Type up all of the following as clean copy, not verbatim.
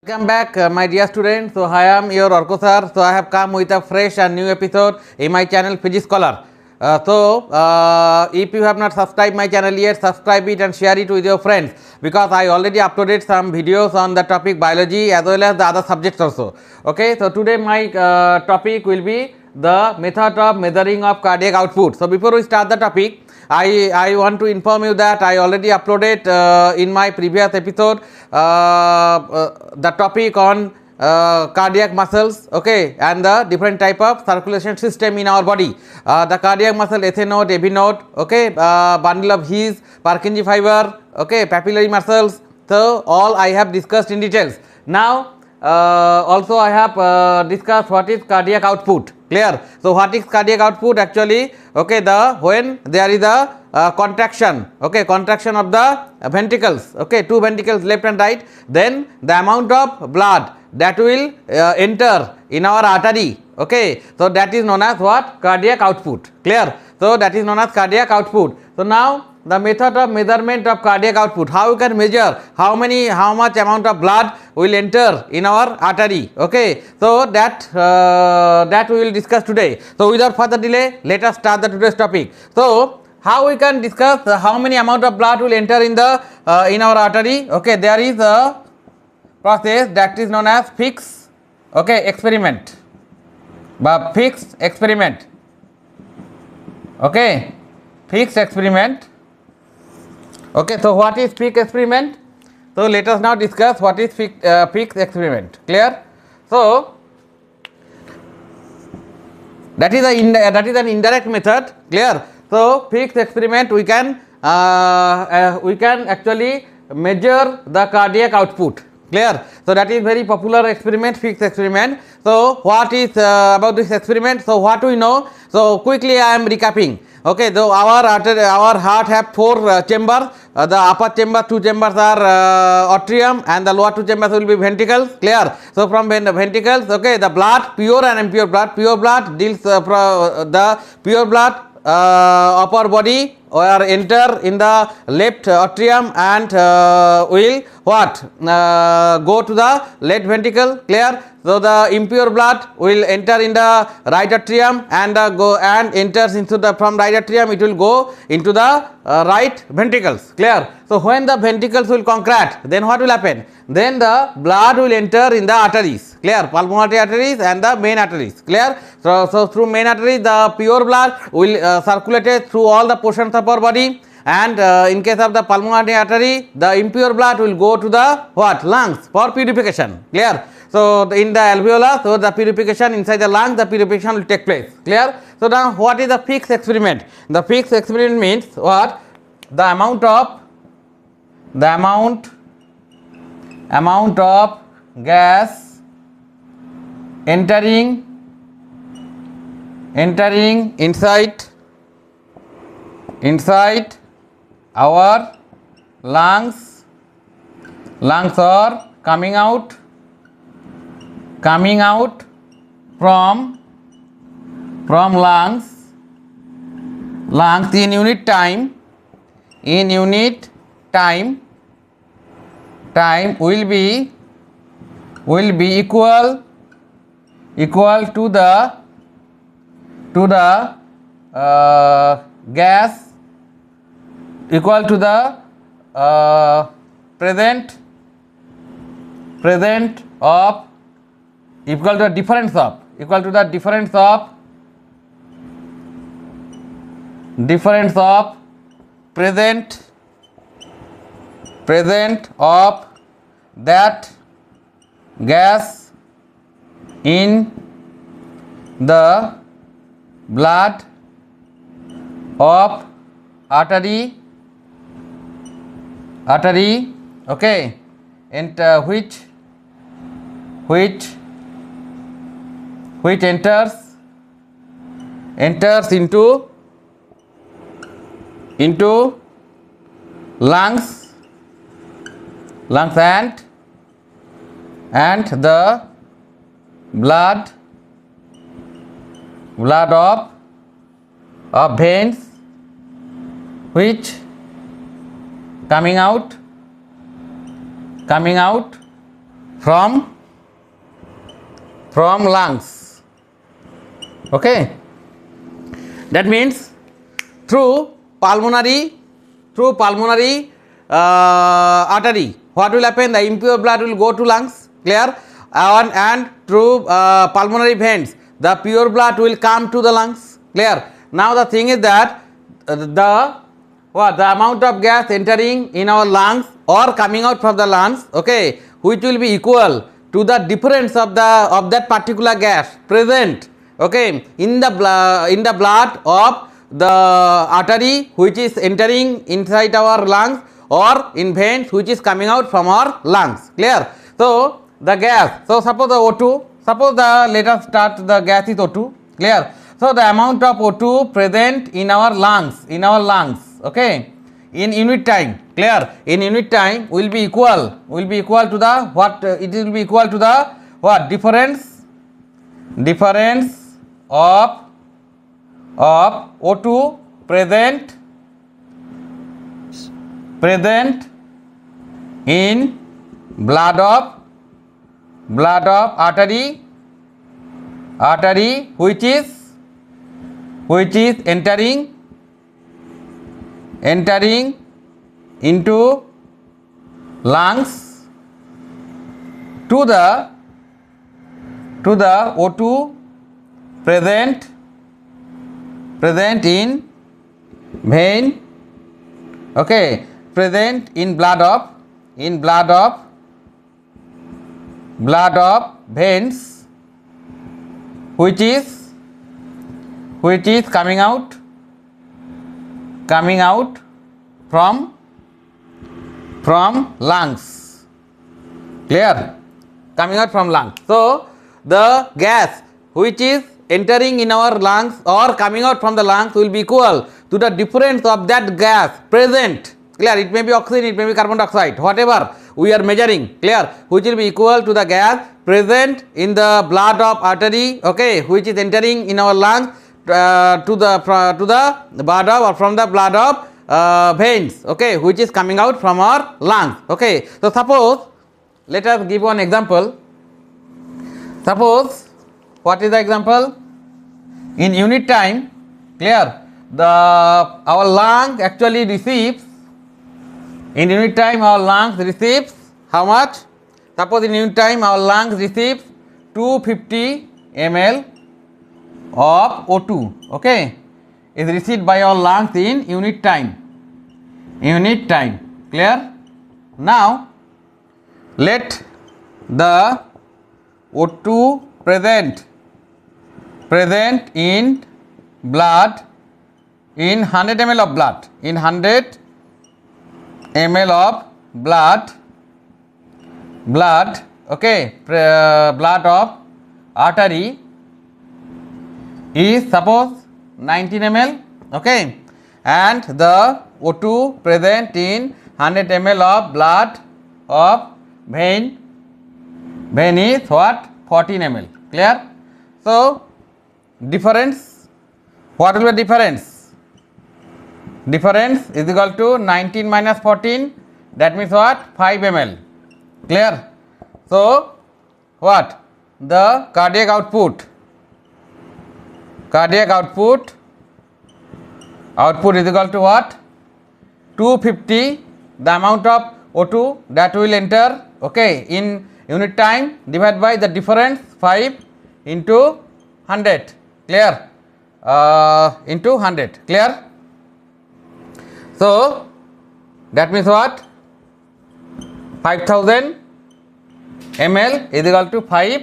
Welcome back, my dear students. So, I am your Arka sir. So, I have come with a fresh and new episode in my channel Physics Scholar. If you have not subscribed my channel yet, subscribe it and share it with your friends, because I already uploaded some videos on the topic biology as well as the other subjects also. Okay, so today my topic will be the method of measuring of cardiac output. So, before we start the topic, I want to inform you that I already uploaded in my previous episode the topic on cardiac muscles, okay, and the different type of circulation system in our body. The cardiac muscle, SA node, AV node, okay, bundle of His, Purkinje fiber, okay, papillary muscles. So all I have discussed in details. Now also I have discussed what is cardiac output. Clear? So what is cardiac output actually? Okay, when there is a contraction, okay, contraction of the ventricles, okay, two ventricles left and right, then the amount of blood that will enter in our artery, okay, so that is known as what? Cardiac output. Clear? So that is known as cardiac output. So now the method of measurement of cardiac output, how you can measure how much amount of blood will enter in our artery, okay, so that we will discuss today. So without further delay, let us start the today's topic. So how we can discuss how many amount of blood will enter in our artery? Okay, there is a process that is known as fixed, okay, experiment, but fixed experiment, okay, fixed experiment. Okay, so what is fixed experiment? So let us now discuss what is fixed experiment. Clear? So that is an indirect method. Clear? So fixed experiment we can actually measure the cardiac output. Clear? So that is very popular experiment, fixed experiment. So what is about this experiment? So what we know? So quickly I am recapping. Okay, so our heart have four chambers. The upper chamber, two chambers are atrium, and the lower two chambers will be ventricles. Clear? So from the ventricles, okay, the blood, pure and impure blood deals the pure blood of our body or enter in the left atrium and will what? Go to the left ventricle. Clear? So the impure blood will enter in the right atrium and go and enters into the from right atrium, it will go into the right ventricles. Clear? So when the ventricles will contract, then what will happen? Then the blood will enter in the arteries. Clear? Pulmonary arteries and the main arteries. Clear? So through main arteries the pure blood will circulate through all the portions of our body, and in case of the pulmonary artery, the impure blood will go to the what? Lungs for purification. Clear? So in the alveolar, so the purification inside the lungs, the purification will take place. Clear? So now what is the fixed experiment? The fixed experiment means what? The amount of gas entering inside our lungs or coming out from lungs in unit time will be equal to the gas equal to the present of equal to the difference of present of that gas in the blood of artery, okay, and which enters into lungs and the blood of veins which coming out from lungs. Okay, that means through pulmonary artery, what will happen? The impure blood will go to lungs, clear, and through pulmonary veins the pure blood will come to the lungs, clear. Now the thing is that the amount of gas entering in our lungs or coming out from the lungs, okay, which will be equal to the difference of that particular gas present, okay, in the blood of the artery which is entering inside our lungs or in veins which is coming out from our lungs, clear. So the gas, so suppose the O2, let us start, the gas is O2, clear. So the amount of O2 present in our lungs, okay, in unit time, clear, in unit time will be equal to the what, it will be equal to the what, difference of O2 present in blood of artery which is entering into lungs to the O2 present in vein, okay, present in blood of veins which is coming out from lungs, clear, coming out from lungs. So the gas which is entering in our lungs or coming out from the lungs will be equal to the difference of that gas present, clear, it may be oxygen, it may be carbon dioxide, whatever we are measuring, clear, which will be equal to the gas present in the blood of artery, okay, which is entering in our lungs to the blood of or from the blood of veins, okay, which is coming out from our lungs, okay. So suppose, let us give one example. Suppose, what is the example? In unit time, clear, our lung actually receives, in unit time our lungs receives how much? Suppose in unit time our lungs receives 250 ml of O2, okay, is received by our lungs in unit time, clear. Now let the O2 present in blood, in 100 ml of blood, okay, blood of artery is suppose 19 ml, okay, and the O2 present in 100 ml of blood of vein is what, 14 ml, clear. So difference, what will be difference? Difference is equal to 19 minus 14, that means what, 5 ml, clear. So what, the cardiac output is equal to what, 250, the amount of O2 that will enter, okay, in unit time divided by the difference 5 into 100, clear, into 100, clear. So that means what, 5000 ml is equal to 5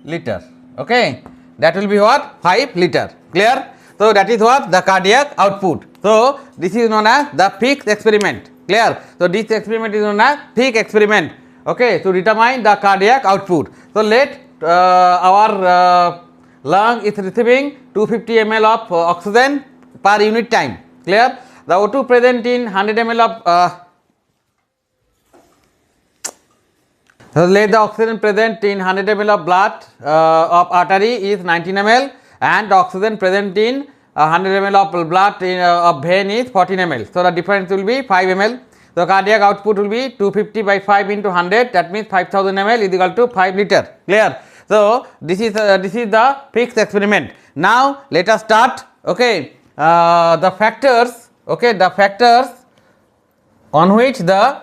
liter, okay, that will be what, 5 liter, clear. So that is what, the cardiac output. So this is known as the fixed experiment, clear. So this experiment is known as fixed experiment, okay, to determine the cardiac output. So let our lung is receiving 250 ml of oxygen per unit time, clear. The O2 present in 100 ml of so let the oxygen present in 100 ml of blood of artery is 19 ml and the oxygen present in 100 ml of blood of vein is 14 ml. So the difference will be 5 ml. So cardiac output will be 250 by 5 into 100, that means 5000 ml is equal to 5 liter. Clear? So this is the fixed experiment. Now let us start. Okay, the factors. Okay, the factors on which the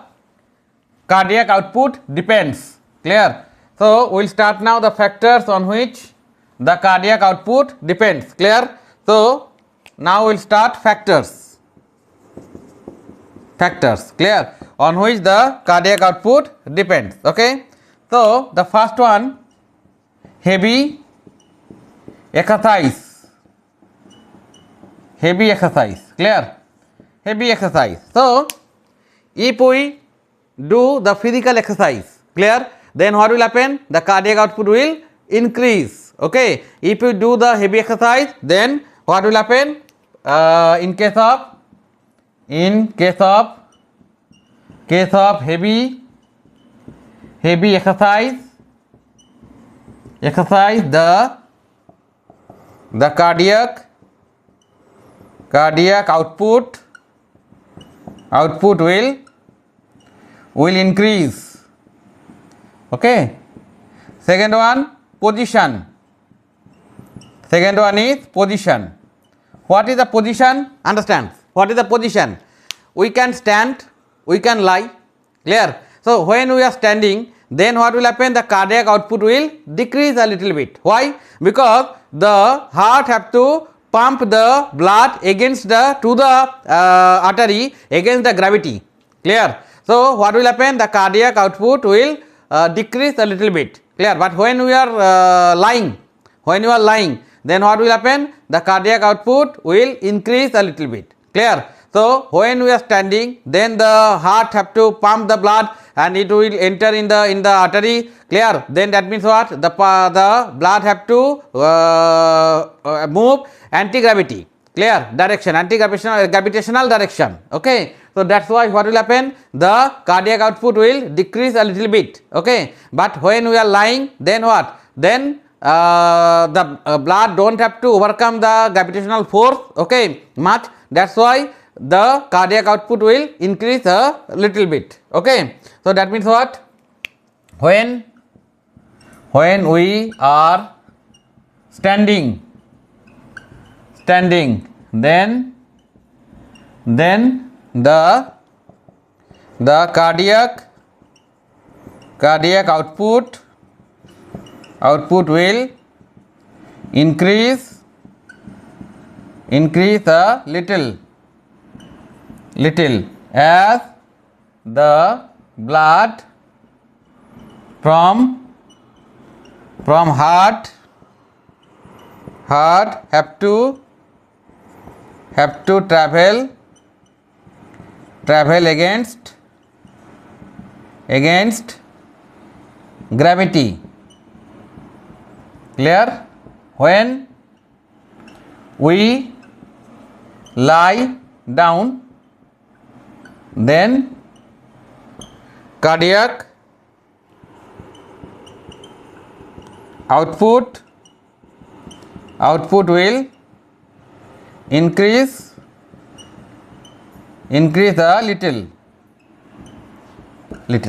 cardiac output depends. Clear? So we will start now the factors on which the cardiac output depends. Clear? So now we will start factors. Factors. Clear? On which the cardiac output depends. Okay. So the first one, heavy exercise. Heavy exercise. Clear? Heavy exercise. So if we do the physical exercise, clear, then what will happen? The cardiac output will increase. Okay. If you do the heavy exercise, then what will happen? In case of heavy exercise, the cardiac output will increase. Okay. Second one, position. Second one is position. What is the position? Understand. What is the position? We can stand, we can lie. Clear? So when we are standing, then what will happen? The cardiac output will decrease a little bit. Why? Because the heart have to pump the blood against the artery against the gravity. Clear? So what will happen? The cardiac output will decrease a little bit. Clear? But when we are lying, then what will happen? The cardiac output will increase a little bit. Clear? So when we are standing, then the heart have to pump the blood and it will enter in the artery. Clear? Then that means what? The blood have to move anti-gravity. Clear? Direction, anti-gravitational direction. Okay. So that's why what will happen? The cardiac output will decrease a little bit. Okay. But when we are lying, then what? Then the blood don't have to overcome the gravitational force. Okay. Much. That's why the cardiac output will increase a little bit. Okay. So that means what? When we are standing, then the cardiac output will increase a little as the blood from heart have to travel against gravity. Clear? When we lie down, then cardiac output will increase a little.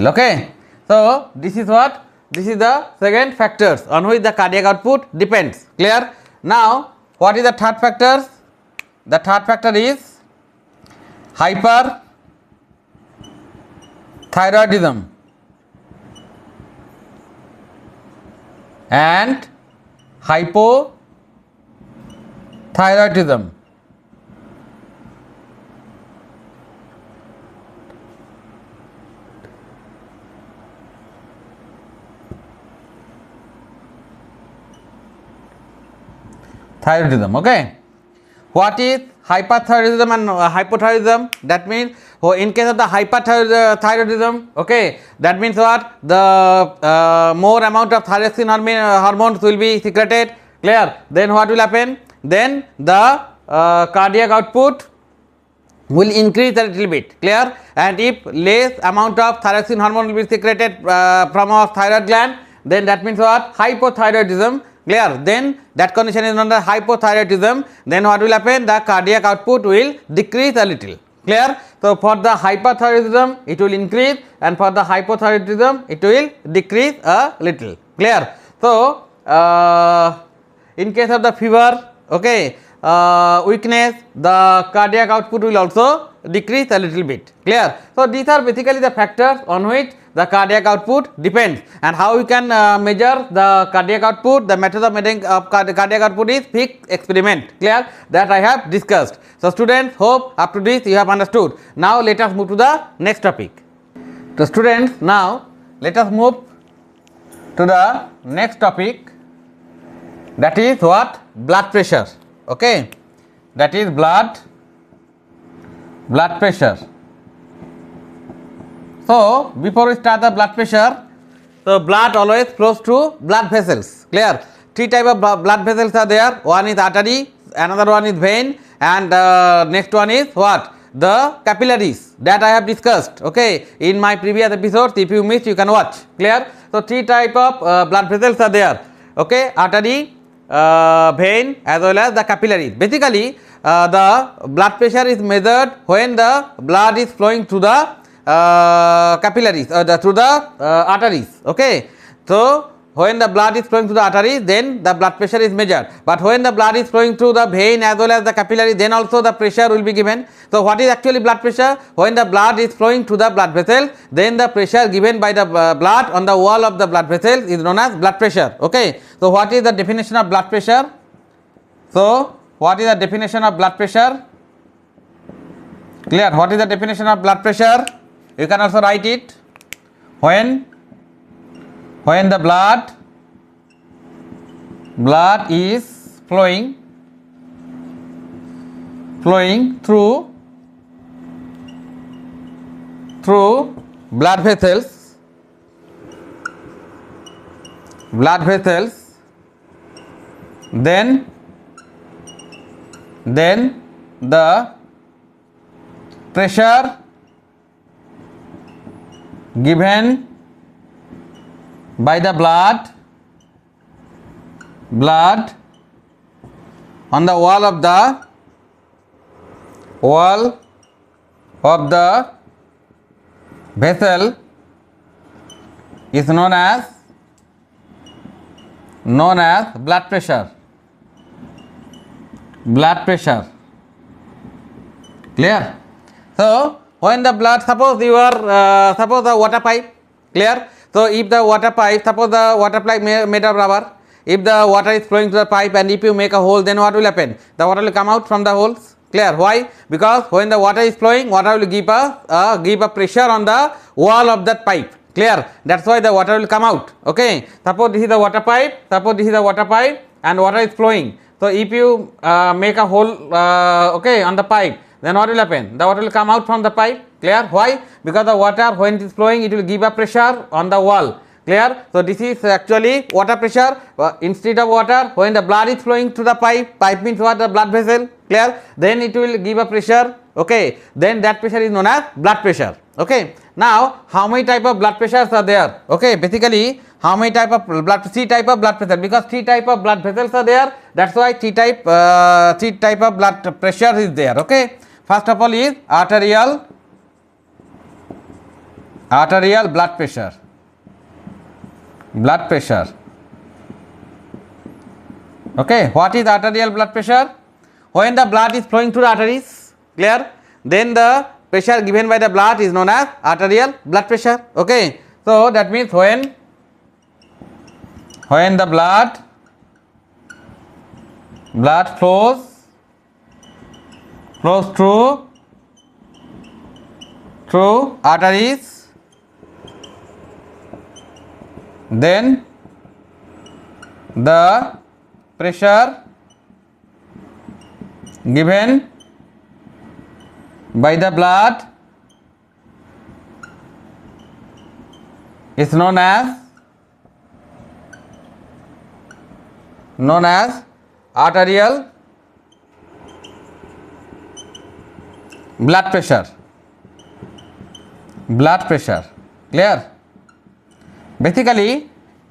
Okay. So this is what? This is the second factors on which the cardiac output depends. Clear? Now what is the third factor? The third factor is hyperthyroidism and hypothyroidism. Thyroidism. Okay. What is hyperthyroidism and hypothyroidism? That means in case of the hyperthyroidism, okay, that means what? The more amount of thyroxine hormones will be secreted. Clear? Then what will happen? Then the cardiac output will increase a little bit. Clear? And if less amount of thyroxine hormone will be secreted from our thyroid gland, then that means what? Hypothyroidism. Clear? Then that condition is known as hypothyroidism. Then what will happen? The cardiac output will decrease a little. Clear? So for the hyperthyroidism it will increase, and for the hypothyroidism it will decrease a little. Clear? So in case of the fever, okay, weakness, the cardiac output will also decrease a little bit. Clear? So these are basically the factors on which the cardiac output depends, and how we can measure the cardiac output. The method of measuring cardiac output is fixed experiment. Clear? That I have discussed. So students, hope up to this you have understood. Now let us move to the next topic. So students, now let us move to the next topic, that is what? Blood pressure. Okay, that is blood pressure. So before we start the blood pressure, so blood always flows through blood vessels. Clear? Three type of blood vessels are there. One is artery, another one is vein, and next one is what? The capillaries, that I have discussed, okay, in my previous episodes. If you missed, you can watch. Clear? So three type of blood vessels are there, okay, artery, vein, as well as the capillaries. Basically the blood pressure is measured when the blood is flowing through the capillaries, through the arteries. Okay, so when the blood is flowing through the arteries, then the blood pressure is measured. But when the blood is flowing through the vein as well as the capillary, then also the pressure will be given. So what is actually blood pressure? When the blood is flowing through the blood vessel, then the pressure given by the blood on the wall of the blood vessel is known as blood pressure. Okay, so what is the definition of blood pressure? So what is the definition of blood pressure? Clear? What is the definition of blood pressure? You can also write it. When the blood is flowing through blood vessels, then the pressure given by the blood on the wall of the vessel is known as blood pressure. Clear? So when the blood, suppose you are suppose the water pipe. Clear? So if the water pipe, suppose the water pipe made of rubber, if the water is flowing to the pipe and if you make a hole, then what will happen? The water will come out from the holes. Clear? Why? Because when the water is flowing, water will give a pressure on the wall of that pipe. Clear? That's why the water will come out. Okay, suppose this is the water pipe, and water is flowing. So if you make a hole okay, on the pipe, then what will happen? The water will come out from the pipe. Clear? Why? Because the water, when it is flowing, it will give a pressure on the wall. Clear? So this is actually water pressure. Instead of water, when the blood is flowing through the pipe means what? The blood vessel. Clear? Then it will give a pressure. Okay, then that pressure is known as blood pressure. Okay, now how many type of blood pressures are there? Okay, basically how many type of blood? Three type of blood pressure, because three type of blood vessels are there. That's why three type of blood pressure is there. Okay, first of all is arterial blood pressure. Okay, what is arterial blood pressure? When the blood is flowing through the arteries, clear, then the pressure given by the blood is known as arterial blood pressure. Okay, so that means when the blood flows through arteries, then the pressure given by the blood is known as arterial blood pressure. Clear? Basically,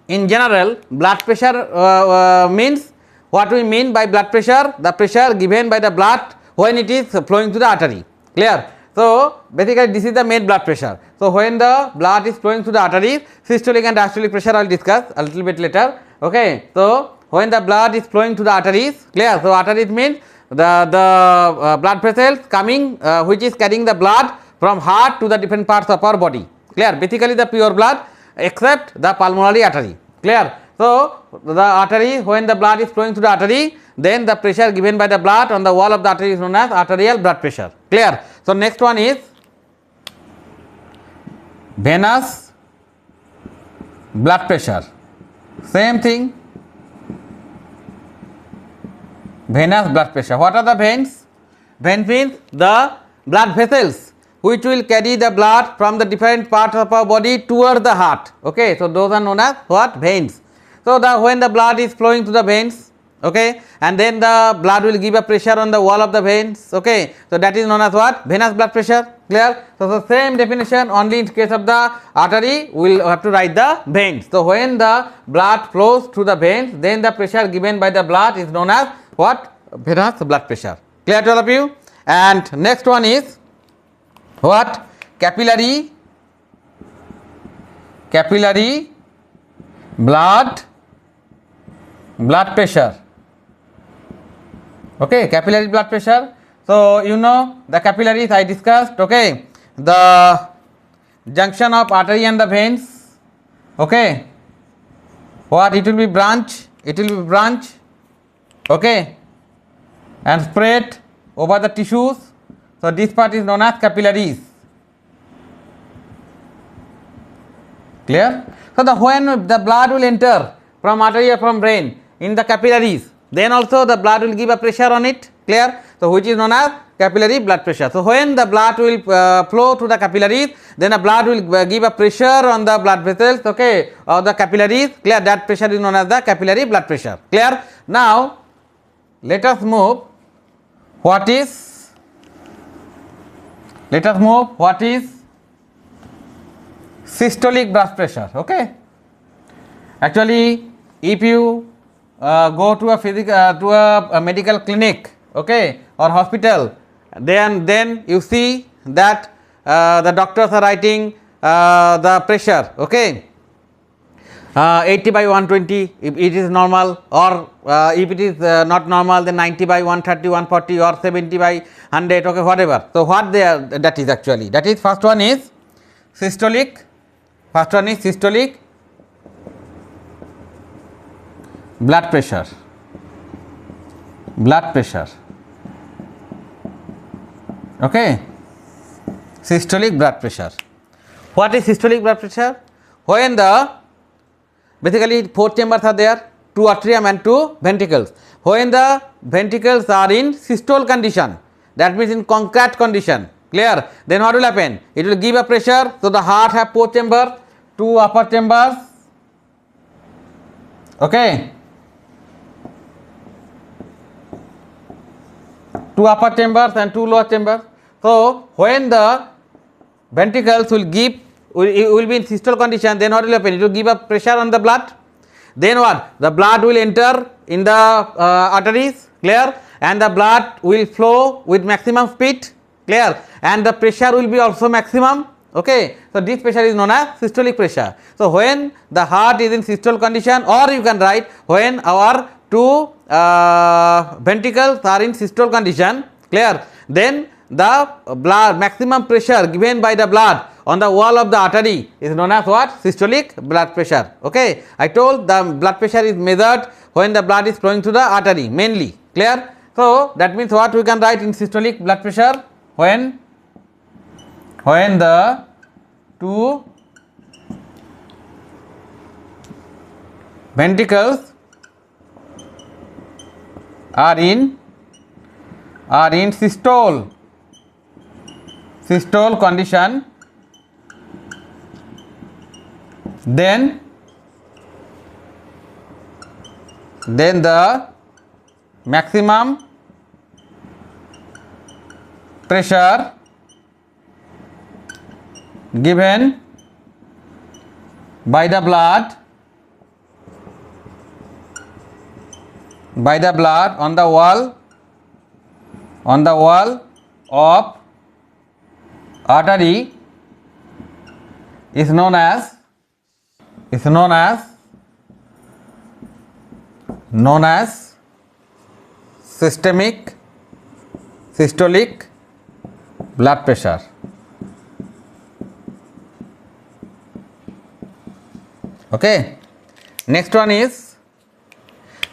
in general, blood pressure means, what we mean by blood pressure? The pressure given by the blood when it is flowing to the artery. Clear? So basically this is the main blood pressure. So when the blood is flowing through the arteries, systolic and diastolic pressure I will discuss a little bit later. Okay. So when the blood is flowing to the arteries, clear. So arteries means the blood vessels coming which is carrying the blood from heart to the different parts of our body, clear. Basically the pure blood except the pulmonary artery, clear. So the artery, when the blood is flowing to the artery, then the pressure given by the blood on the wall of the artery is known as arterial blood pressure, clear. So next one is venous blood pressure, same thing. Venous blood pressure. What are the veins? Veins means the blood vessels which will carry the blood from the different parts of our body towards the heart. Okay, so those are known as what? Veins. So when the blood is flowing to the veins, okay, and then the blood will give a pressure on the wall of the veins. Okay, so that is known as what? Venous blood pressure. Clear? So the same definition, only in case of the artery we will have to write the veins. So when the blood flows through the veins, then the pressure given by the blood is known as what? Venous blood pressure. Clear to all of you? And next one is what? Capillary blood pressure. Okay, capillary blood pressure. So you know the capillaries I discussed. Okay, the junction of artery and the veins. Okay, what? It will be branch. Okay, and spread over the tissues. So this part is known as capillaries. Clear? So when the blood will enter from artery or from vein in the capillaries, then also the blood will give a pressure on it. Clear? So which is known as capillary blood pressure. So when the blood will flow to the capillaries, then the blood will give a pressure on the blood vessels, okay, or the capillaries. Clear? That pressure is known as the capillary blood pressure. Clear? Now let us move what is systolic blood pressure. Okay, actually if you go to a medical clinic, okay, or hospital, then you see that the doctors are writing the pressure, okay, 80 by 120 if it is normal, or if it is not normal, then 90 by 130, 140, or 70 by 100, okay, whatever. So what they are, that is actually, that is first one is systolic blood pressure. Okay, systolic blood pressure. What is systolic blood pressure? When basically 4 chambers are there, 2 atrium and 2 ventricles. When the ventricles are in systole condition, that means in concave condition, clear, then what will happen? It will give a pressure. So the heart have 4 chambers, 2 upper chambers, okay, 2 upper chambers and 2 lower chambers. So when the ventricles will be in systole condition, then what will happen? It will give a pressure on the blood. Then what? The blood will enter in the arteries, clear, and the blood will flow with maximum speed, clear, and the pressure will be also maximum. Okay, so this pressure is known as systolic pressure. So when the heart is in systole condition, or you can write when our 2 ventricles are in systole condition, clear, then the blood maximum pressure given by the blood on the wall of the artery is known as what? Systolic blood pressure. Okay, I told the blood pressure is measured when the blood is flowing to the artery mainly, clear. So that means what we can write in systolic blood pressure? When the 2 ventricles are in systole condition, then the maximum pressure given by the blood on the wall of artery is known as systolic blood pressure. Okay. Next one is,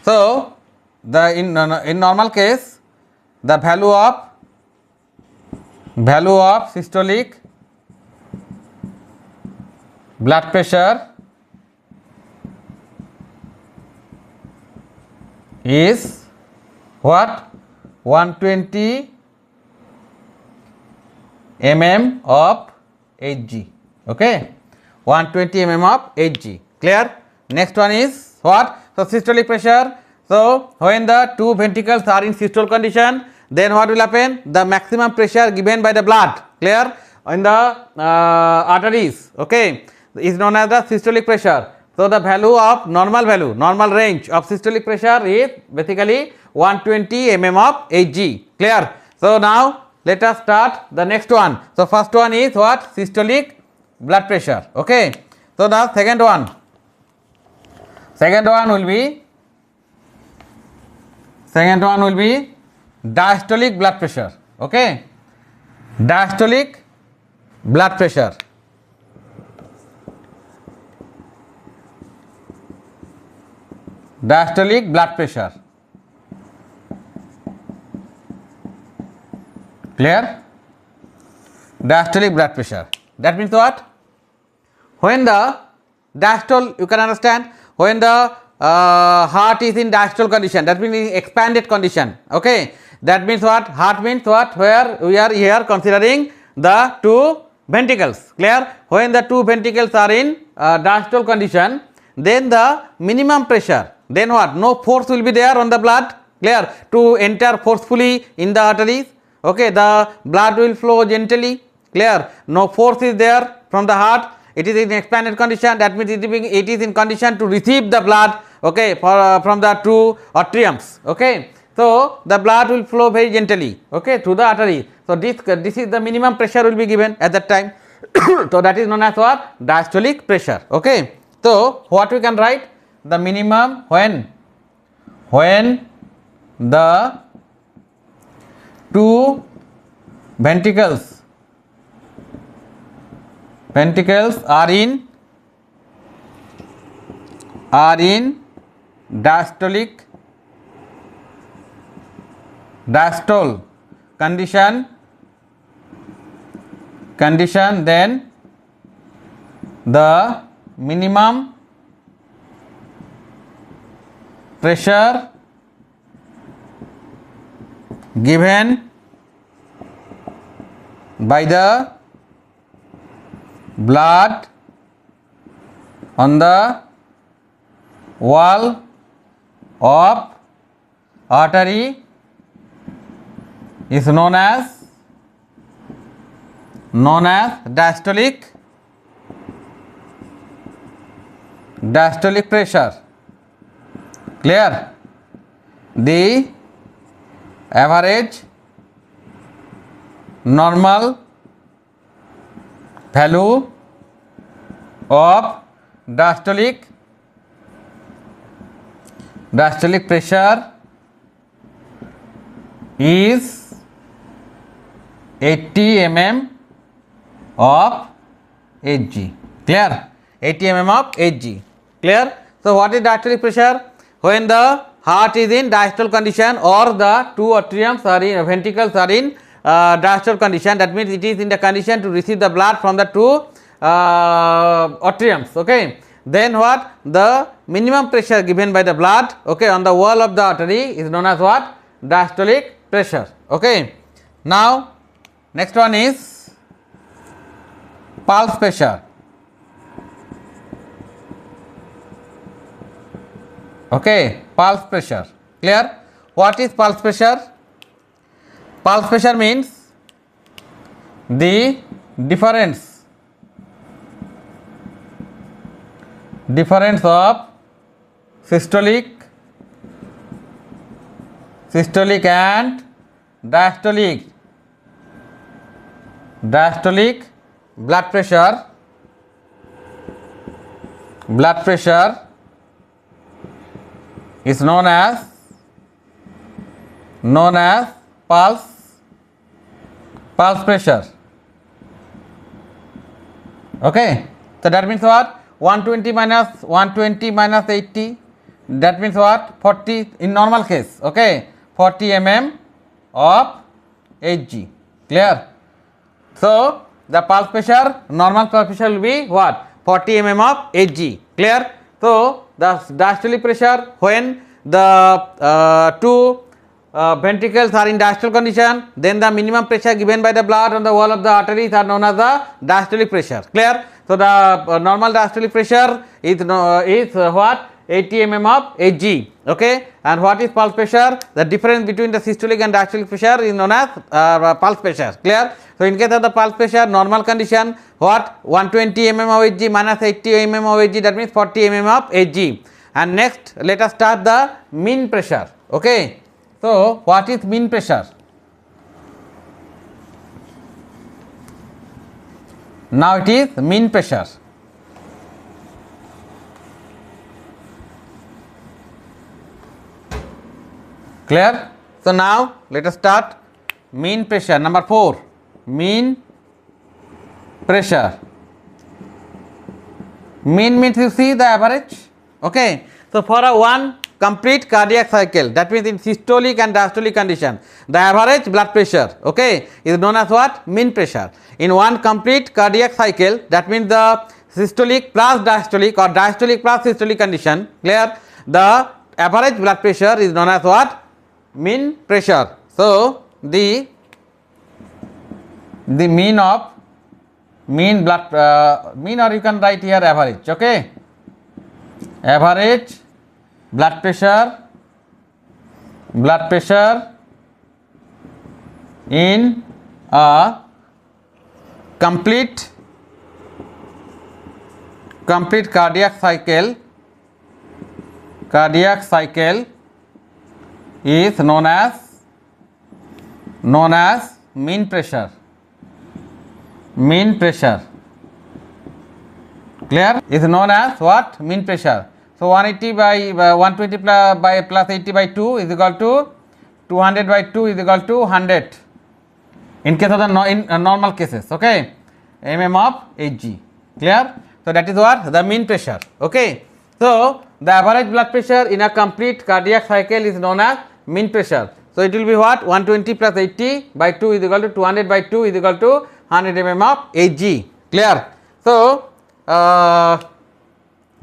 so the in normal case the value of systolic blood pressure is what? 120 mm of Hg. Okay, 120 mm of Hg. Clear? Next one is what? So systolic pressure. So when the two ventricles are in systole condition, then what will happen? The maximum pressure given by the blood, clear, in the arteries, okay, is known as the systolic pressure. So the value of normal range of systolic pressure is basically 120 mm of Hg. Clear? So now let us start the next one. So first one is what? Systolic blood pressure. Okay. So the second one will be diastolic blood pressure. Okay, diastolic blood pressure. Diastolic blood pressure. Clear? Diastolic blood pressure. That means what? When the diastole, you can understand, when the heart is in diastole condition, that means in expanded condition. Okay, that means what? Heart means what? Where we are here considering the two ventricles. Clear? When the two ventricles are in diastole condition, then the minimum pressure, then what? No force will be there on the blood. Clear? To enter forcefully in the arteries. Okay, the blood will flow gently. Clear? No force is there from the heart. It is in expanded condition. That means it is in condition to receive the blood. Okay, from the two atriums. Okay, so the blood will flow very gently. Okay, through the artery. So this is the minimum pressure will be given at that time. So that is known as what? Diastolic pressure. Okay. So what we can write? The minimum when the two ventricles are in diastole condition, then the minimum pressure given by the blood on the wall of artery is known as diastolic pressure. Clear? The average normal value of diastolic pressure is 80 mm of Hg. Clear? 80 mm of Hg. Clear? So what is diastolic pressure? When the heart is in diastole condition or the two atriums are in ventricles are in diastole condition, that means it is in the condition to receive the blood from the two atriums. Okay, then what? The minimum pressure given by the blood, okay, on the wall of the artery is known as what? Diastolic pressure. Okay, now next one is pulse pressure. Okay, pulse pressure. Clear? What is pulse pressure? Pulse pressure means the difference of systolic and diastolic diastolic blood pressure is known as pulse pressure. Okay, so that means what? 120 minus 80, that means what? 40 in normal case. Okay, 40 mm of Hg. Clear? So the pulse pressure, normal pulse pressure will be what? 40 mm of Hg. Clear? So the diastolic pressure, when the two ventricles are in diastolic condition, then the minimum pressure given by the blood on the wall of the arteries are known as the diastolic pressure. Clear? So the normal diastolic pressure is what? 80 mm of Hg. Okay, and what is pulse pressure? The difference between the systolic and diastolic pressure is known as pulse pressure. Clear? So in case of the pulse pressure, normal condition, what? 120 mm of Hg minus 80 mm of Hg, that means 40 mm of Hg. And next, let us start the mean pressure. Okay, so what is mean pressure? Now it is mean pressure. Clear? So now let us start mean pressure. Number 4, mean pressure. Mean means you see the average. Okay, so for a one complete cardiac cycle, that means in systolic and diastolic condition, the average blood pressure, okay, is known as what? Mean pressure. In one complete cardiac cycle, that means the systolic plus diastolic or diastolic plus systolic condition, clear, the average blood pressure is known as what? Mean pressure. So the mean of mean blood mean, or you can write here average. Okay, average blood pressure in a complete cardiac cycle is known as mean pressure. Mean pressure, clear, is known as what? Mean pressure. So 180 by 120 plus 80 by 2 is equal to 200 by 2 is equal to 100 in case of the normal cases. Okay, mm of Hg. Clear? So that is what? The mean pressure. Okay, so the average blood pressure in a complete cardiac cycle is known as mean pressure. So it will be what? 120 plus 80 by 2 is equal to 200 by 2 is equal to 100 mm of Hg. Clear? So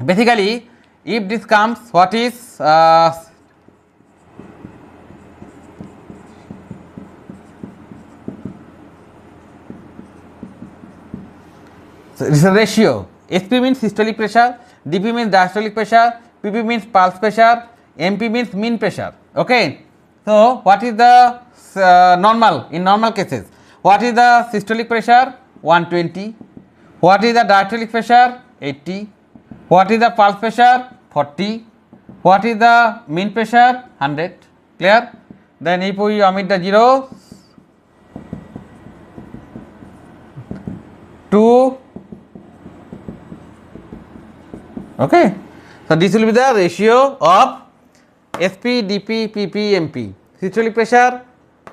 basically, if this comes, what is so it is a ratio. SP means systolic pressure, DP means diastolic pressure, PP means pulse pressure, MP means mean pressure. Okay, so what is the normal in normal cases? What is the systolic pressure? 120. What is the diastolic pressure? 80. What is the pulse pressure? 40. What is the mean pressure? 100. Clear? Then if we omit the zeros, 2. Okay, so this will be the ratio of SP, DP, PP, MP. Systolic pressure,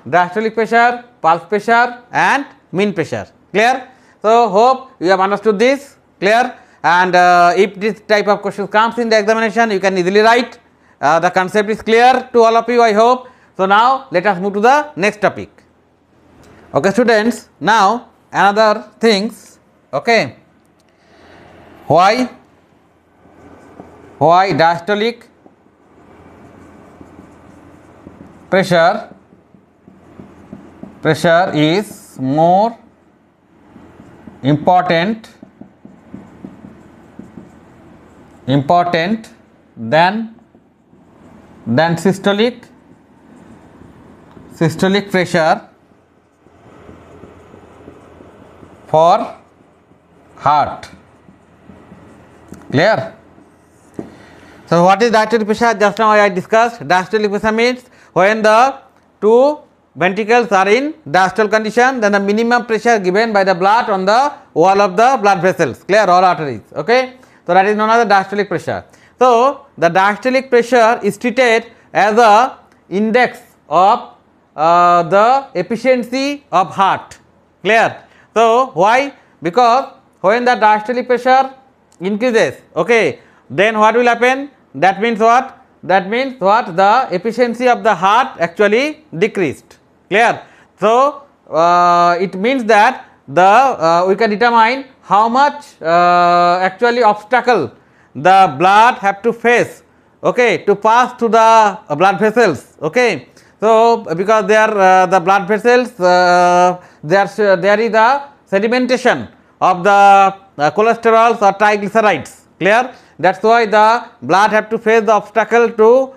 diastolic pressure, pulse pressure and mean pressure. Clear? So hope you have understood this. Clear? And if this type of question comes in the examination, you can easily write. The concept is clear to all of you, I hope. So now let us move to the next topic. Okay, students, now another things. Okay, why diastolic pressure is more important than systolic pressure for heart. Clear? So what is diastolic pressure? Just now I discussed. Diastolic pressure means when the two ventricles are in diastole condition, then the minimum pressure given by the blood on the wall of the blood vessels, clear, or arteries. Okay. So, that is known as the diastolic pressure. So, the diastolic pressure is treated as a index of the efficiency of heart, clear. So, why? Because when the diastolic pressure increases, okay, then what will happen? That means what? That means what? The efficiency of the heart actually decreased, clear. So, it means that the we can determine how much actually obstacle the blood have to face, okay, to pass to the blood vessels, okay. So, because there the blood vessels there is a sedimentation of the cholesterols or triglycerides, clear. That is why the blood have to face the obstacle to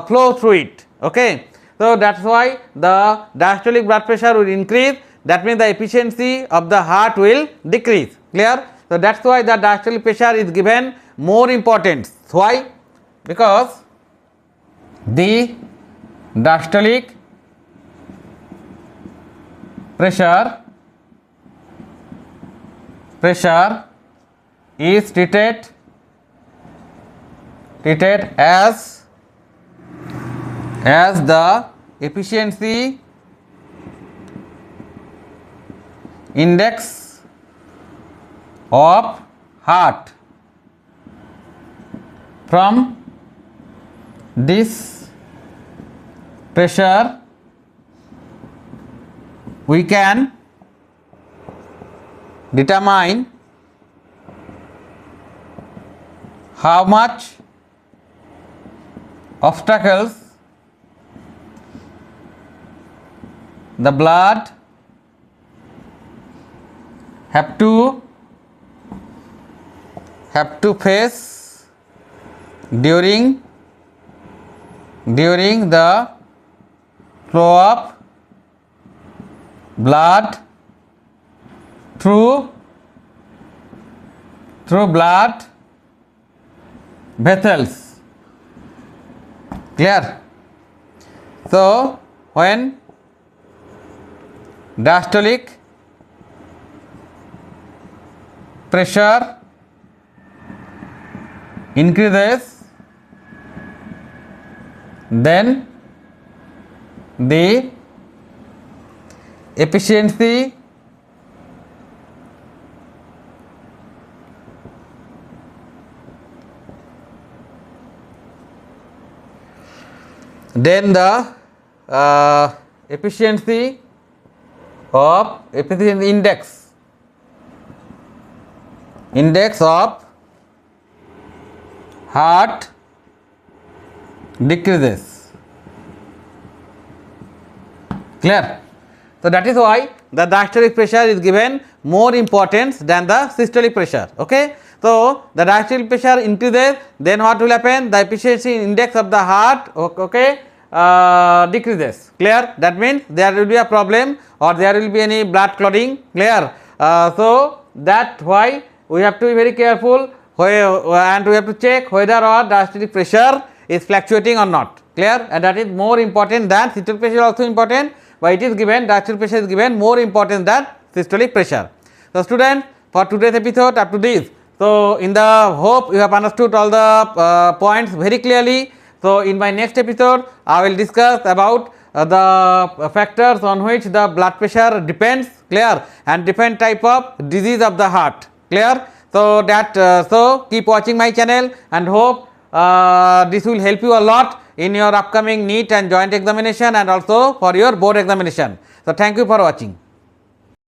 flow through it, okay. So, that is why the diastolic blood pressure will increase, that means the efficiency of the heart will decrease, clear. So, that is why the diastolic pressure is given more importance. Why? Because the diastolic pressure is treated as the efficiency index of heart. From this pressure we can determine how much obstacles the blood have to face during the flow of blood through blood vessels, clear. So, when diastolic pressure increases, then the efficiency efficiency index of heart decreases, clear. So, that is why the diastolic pressure is given more importance than the systolic pressure, okay. So, the diastolic pressure increases, then what will happen? The efficiency index of the heart, okay, decreases, clear. That means there will be a problem or there will be any blood clotting, clear. So, that why we have to be very careful and we have to check whether our diastolic pressure is fluctuating or not, clear, and that is more important than systolic pressure, also important, but it is given, diastolic pressure is given more importance than systolic pressure. So, students, for today's episode up to this, so in the hope you have understood all the points very clearly. So, in my next episode I will discuss about the factors on which the blood pressure depends, clear, and different type of disease of the heart, clear. So, that so keep watching my channel and hope this will help you a lot in your upcoming NEET and joint examination and also for your board examination. So, thank you for watching.